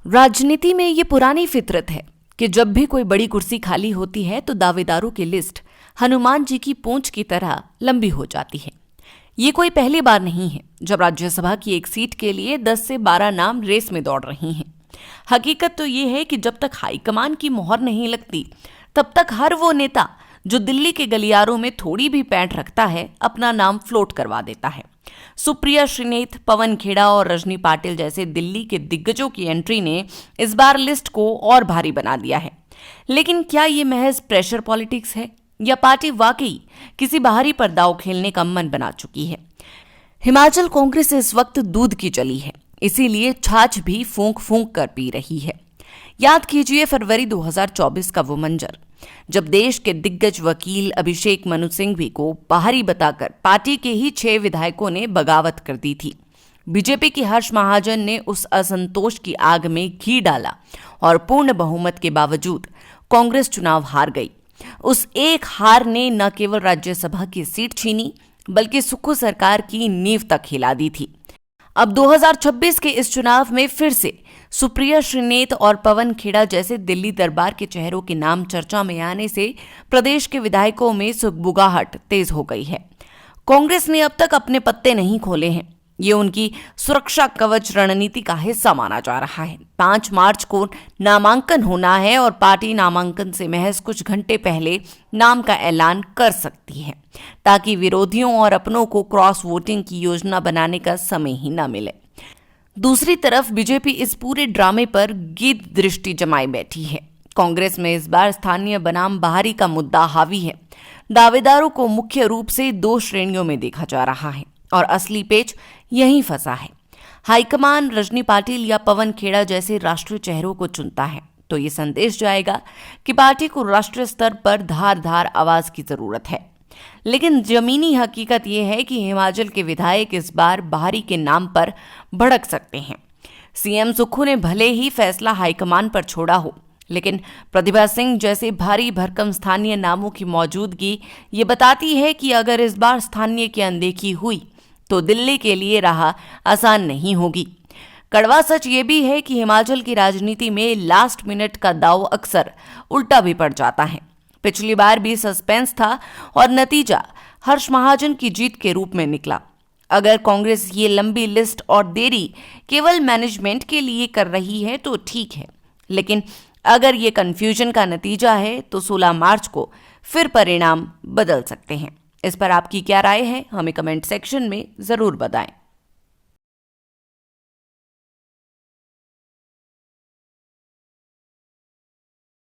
राजनीति में ये पुरानी फितरत है कि जब भी कोई बड़ी कुर्सी खाली होती है तो दावेदारों की लिस्ट हनुमान जी की पूंछ की तरह लंबी हो जाती है। ये कोई पहली बार नहीं है जब राज्यसभा की एक सीट के लिए 10 से 12 नाम रेस में दौड़ रही हैं। हकीकत तो ये है कि जब तक हाईकमान की मोहर नहीं लगती तब तक हर वो नेता जो दिल्ली के गलियारों में थोड़ी भी पैंठ रखता है अपना नाम फ्लोट करवा देता है। सुप्रिया श्रीनेत, पवन खेड़ा और रजनी पाटिल जैसे दिल्ली के दिग्गजों की एंट्री ने इस बार लिस्ट को और भारी बना दिया है। लेकिन क्या ये महज प्रेशर पॉलिटिक्स है या पार्टी वाकई किसी बाहरी पर दांव खेलने का मन बना चुकी है? हिमाचल कांग्रेस इस वक्त दूध की जली है, इसीलिए छाछ भी फूंक फूंक कर पी रही है। याद कीजिए फरवरी 2024 का वो मंजर जब देश के दिग्गज वकील अभिषेक मनु सिंघवी को बाहरी बताकर पार्टी के ही 6 विधायकों ने बगावत कर दी थी। बीजेपी की हर्ष महाजन ने उस असंतोष की आग में घी डाला और पूर्ण बहुमत के बावजूद कांग्रेस चुनाव हार गई। उस एक हार ने न केवल राज्यसभा की सीट छीनी बल्कि सुक्खू सरकार की नींव तक हिला दी थी। अब 2026 के इस चुनाव में फिर से सुप्रिया श्रीनेत और पवन खेड़ा जैसे दिल्ली दरबार के चेहरों के नाम चर्चा में आने से प्रदेश के विधायकों में सुगबुगाहट तेज हो गई है। कांग्रेस ने अब तक अपने पत्ते नहीं खोले हैं। ये उनकी सुरक्षा कवच रणनीति का हिस्सा माना जा रहा है। 5 मार्च को नामांकन होना है और पार्टी नामांकन से महज कुछ घंटे पहले नाम का ऐलान कर सकती है ताकि विरोधियों और अपनों को क्रॉस वोटिंग की योजना बनाने का समय ही न मिले। दूसरी तरफ बीजेपी इस पूरे ड्रामे पर गिद्ध दृष्टि जमाए बैठी है। कांग्रेस में इस बार स्थानीय बनाम बाहरी का मुद्दा हावी है। दावेदारों को मुख्य रूप से 2 श्रेणियों में देखा जा रहा है और असली पेच यहीं फंसा है। हाईकमान रजनी पाटिल या पवन खेड़ा जैसे राष्ट्रीय चेहरों को चुनता है तो ये संदेश जाएगा कि पार्टी को राष्ट्रीय स्तर पर धारदार आवाज की जरूरत है। लेकिन जमीनी हकीकत यह है कि हिमाचल के विधायक इस बार बाहरी के नाम पर भड़क सकते हैं। सीएम सुक्खू ने भले ही फैसला हाईकमान पर छोड़ा हो, लेकिन प्रतिभा सिंह जैसे भारी भरकम स्थानीय नामों की मौजूदगी ये बताती है कि अगर इस बार स्थानीय की अनदेखी हुई तो दिल्ली के लिए राह आसान नहीं होगी। कड़वा सच ये भी है कि हिमाचल की राजनीति में लास्ट मिनट का दांव अक्सर उल्टा भी पड़ जाता है। पिछली बार भी सस्पेंस था और नतीजा हर्ष महाजन की जीत के रूप में निकला। अगर कांग्रेस ये लंबी लिस्ट और देरी केवल मैनेजमेंट के लिए कर रही है तो ठीक है, लेकिन अगर ये कंफ्यूजन का नतीजा है तो 16 मार्च को फिर परिणाम बदल सकते हैं। इस पर आपकी क्या राय है, हमें कमेंट सेक्शन में जरूर बताएं।